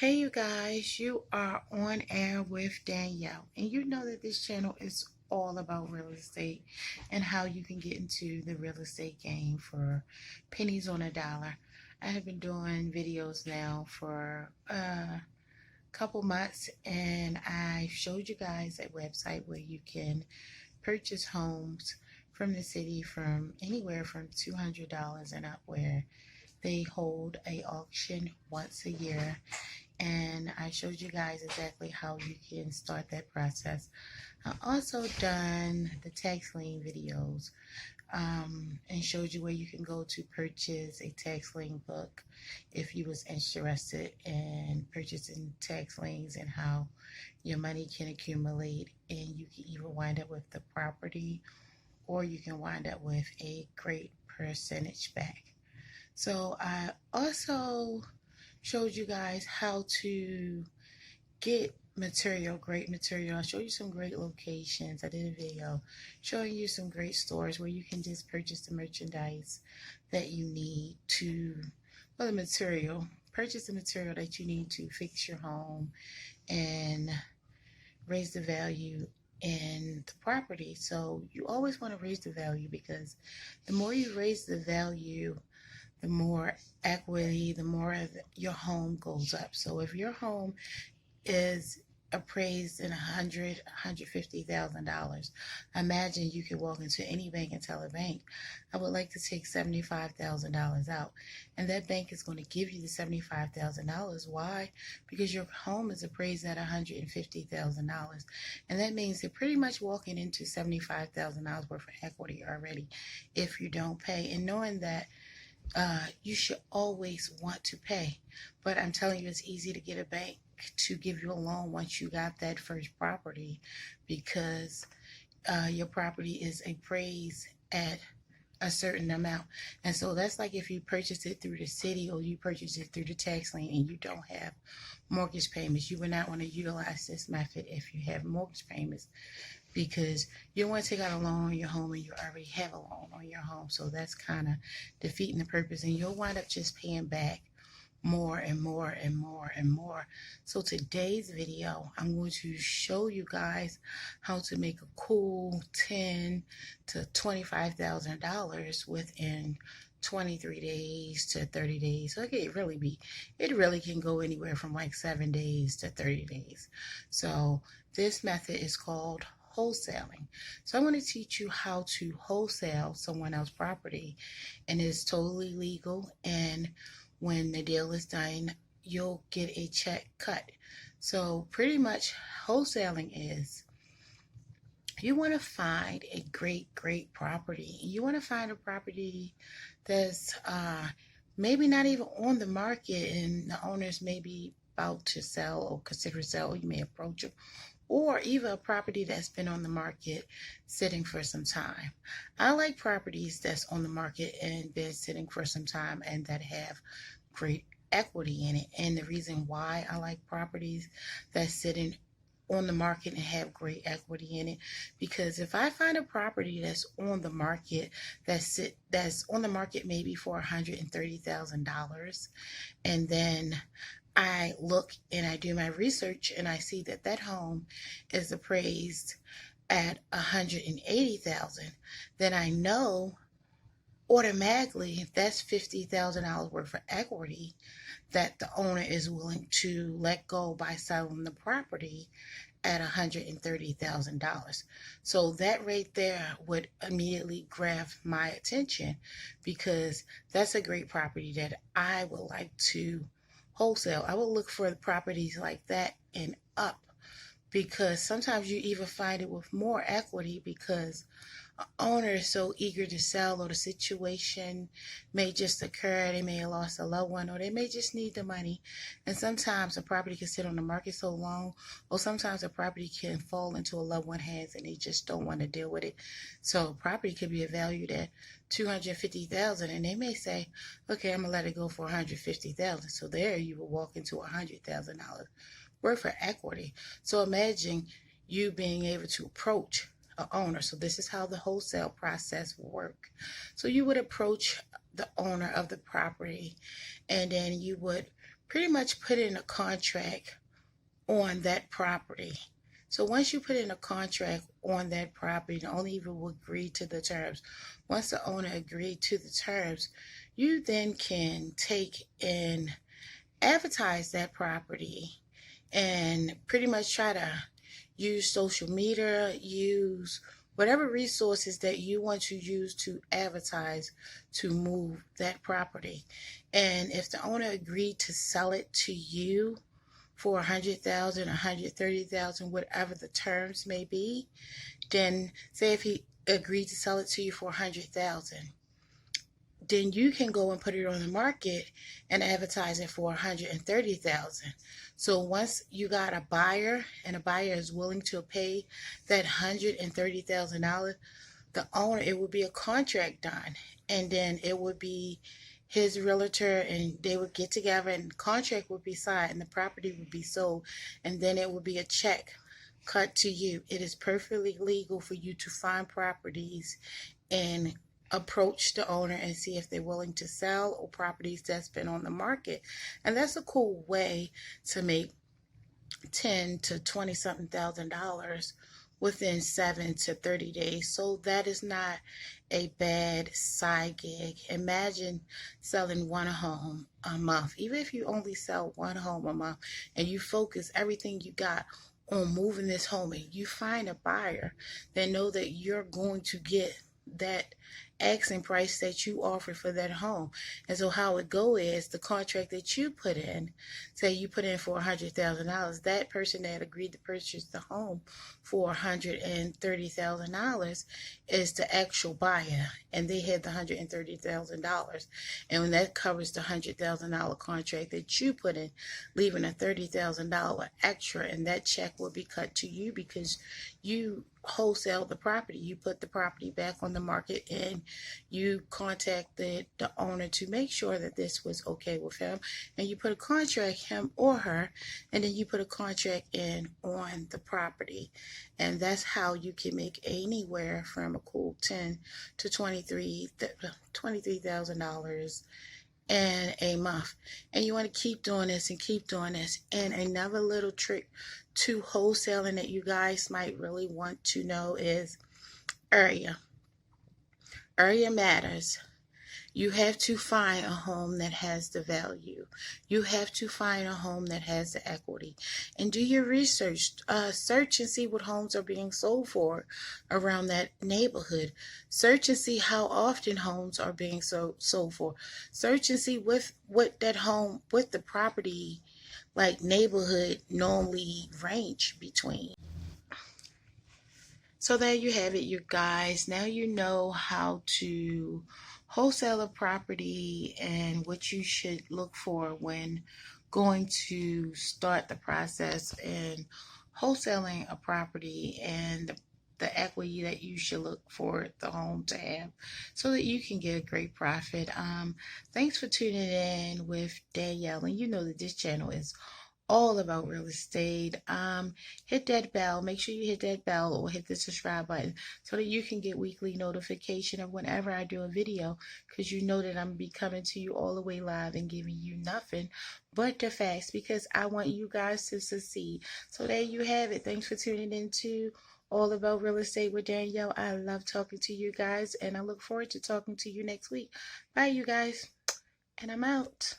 Hey you guys, you are on air with Danielle, and you know that this channel is all about real estate and how you can get into the real estate game for pennies on a dollar. I have been doing videos now for a couple months, and I showed you guys a website where you can purchase homes from the city from anywhere from $200 and up, where they hold a auction once a year, and I showed you guys exactly how you can start that process. I also done the tax lien videos, and showed you where you can go to purchase a tax lien book if you was interested in purchasing tax liens and how your money can accumulate, and you can either wind up with the property or you can wind up with a great percentage back. So I also showed you guys how to get material, great material. I showed you some great locations. I did a video showing you some great stores where you can just purchase the merchandise that you need to, well, the material, purchase the material that you need to fix your home and raise the value in the property. So you always want to raise the value, because the more you raise the value, the more equity, the more your home goes up. So if your home is appraised in $150,000, imagine you can walk into any bank and tell a bank, I would like to take $75,000 out, and that bank is going to give you the $75,000. Why? Because your home is appraised at $150,000, and that means they're pretty much walking into $75,000 worth of equity already if you don't pay. And knowing that, you should always want to pay. But I'm telling you, it's easy to get a bank to give you a loan once you got that first property, because your property is appraised at a certain amount. And so that's like if you purchase it through the city or you purchase it through the tax lien and you don't have mortgage payments. You would not want to utilize this method if you have mortgage payments, because you don't want to take out a loan on your home and you already have a loan on your home. So that's kind of defeating the purpose, and you'll wind up just paying back more and more and more and more. So today's video, I'm going to show you guys how to make a cool $10,000 to $25,000 within 23 days to 30 days. So it really can go anywhere from like 7 days to 30 days. So this method is called wholesaling. So I'm going to teach you how to wholesale someone else's property, and it's totally legal, and when the deal is done, you'll get a check cut. So pretty much wholesaling is, you want to find a great property. You want to find a property that's maybe not even on the market, and the owners may be about to sell or consider sell. You may approach them, or even a property that's been on the market sitting for some time. I like properties that's on the market and been sitting for some time and that have great equity in it. And the reason why I like properties that's sitting on the market and have great equity in it, because if I find a property that's on the market, that's on the market maybe for $130,000, and then I look and I do my research and I see that that home is appraised at $180,000, then I know automatically that's $50,000 worth of equity that the owner is willing to let go by selling the property at $130,000. So that right there would immediately grab my attention, because that's a great property that I would like to wholesale. I will look for properties like that and up, because sometimes you even find it with more equity, because an owner is so eager to sell, or the situation may just occur. They may have lost a loved one, or they may just need the money. And sometimes a property can sit on the market so long, or sometimes a property can fall into a loved one's hands and they just don't want to deal with it. So property could be valued at $250,000, and they may say, okay, I'm gonna let it go for $150,000. So there you will walk into $100,000 worth of equity. So imagine you being able to approach a owner. So this is how the wholesale process will work. So you would approach the owner of the property, and then you would pretty much put in a contract on that property. So once you put in a contract on that property, the owner even will agree to the terms. Once the owner agreed to the terms, you then can take and advertise that property and pretty much try to use social media, use whatever resources that you want to use to advertise to move that property. And if the owner agreed to sell it to you for 100,000, 130,000, whatever the terms may be, then say if he agreed to sell it to you for 100,000, then you can go and put it on the market and advertise it for 130,000. So once you got a buyer and a buyer is willing to pay that $130,000, the owner, it would be a contract done, and then it would be his realtor, and they would get together and the contract would be signed and the property would be sold, and then it would be a check cut to you. It is perfectly legal for you to find properties and approach the owner and see if they're willing to sell, or properties that's been on the market. And that's a cool way to make 10 to 20 something $1,000 within 7 to 30 days. So that is not a bad side gig. Imagine selling one home a month. Even if you only sell one home a month and you focus everything you got on moving this home, and you find a buyer, then know that you're going to get that asking price that you offer for that home. And so how it go is the contract that you put in, say you put in for $100,000, that person that agreed to purchase the home for $130,000 is the actual buyer, and they had the $130,000, and when that covers the $100,000 contract that you put in, leaving a $30,000 extra, and that check will be cut to you because you wholesale the property. You put the property back on the market, and you contacted the owner to make sure that this was okay with him, and you put a contract, him or her, and then you put a contract in on the property. And that's how you can make anywhere from a cool $10 to $23,000 in a month. And you want to keep doing this and keep doing this. And another little trick to wholesaling that you guys might really want to know is area. Area matters. You have to find a home that has the value. You have to find a home that has the equity. And do your research. Search and see what homes are being sold for around that neighborhood. Search and see how often homes are being sold for. Search and see what that home, what the property, like neighborhood, normally range between. So there you have it, you guys. Now you know how to wholesale a property and what you should look for when going to start the process in wholesaling a property, and the equity that you should look for the home to have so that you can get a great profit. Thanks for tuning in with Danielle, and you know that this channel is all about real estate. Hit that bell. Make sure you hit that bell or hit the subscribe button so that you can get weekly notification of whenever I do a video, because you know that I'm gonna be coming to you all the way live and giving you nothing but the facts, because I want you guys to succeed. So there you have it. Thanks for tuning in to All About Real Estate with Danielle. I love talking to you guys, and I look forward to talking to you next week. Bye, you guys, and I'm out.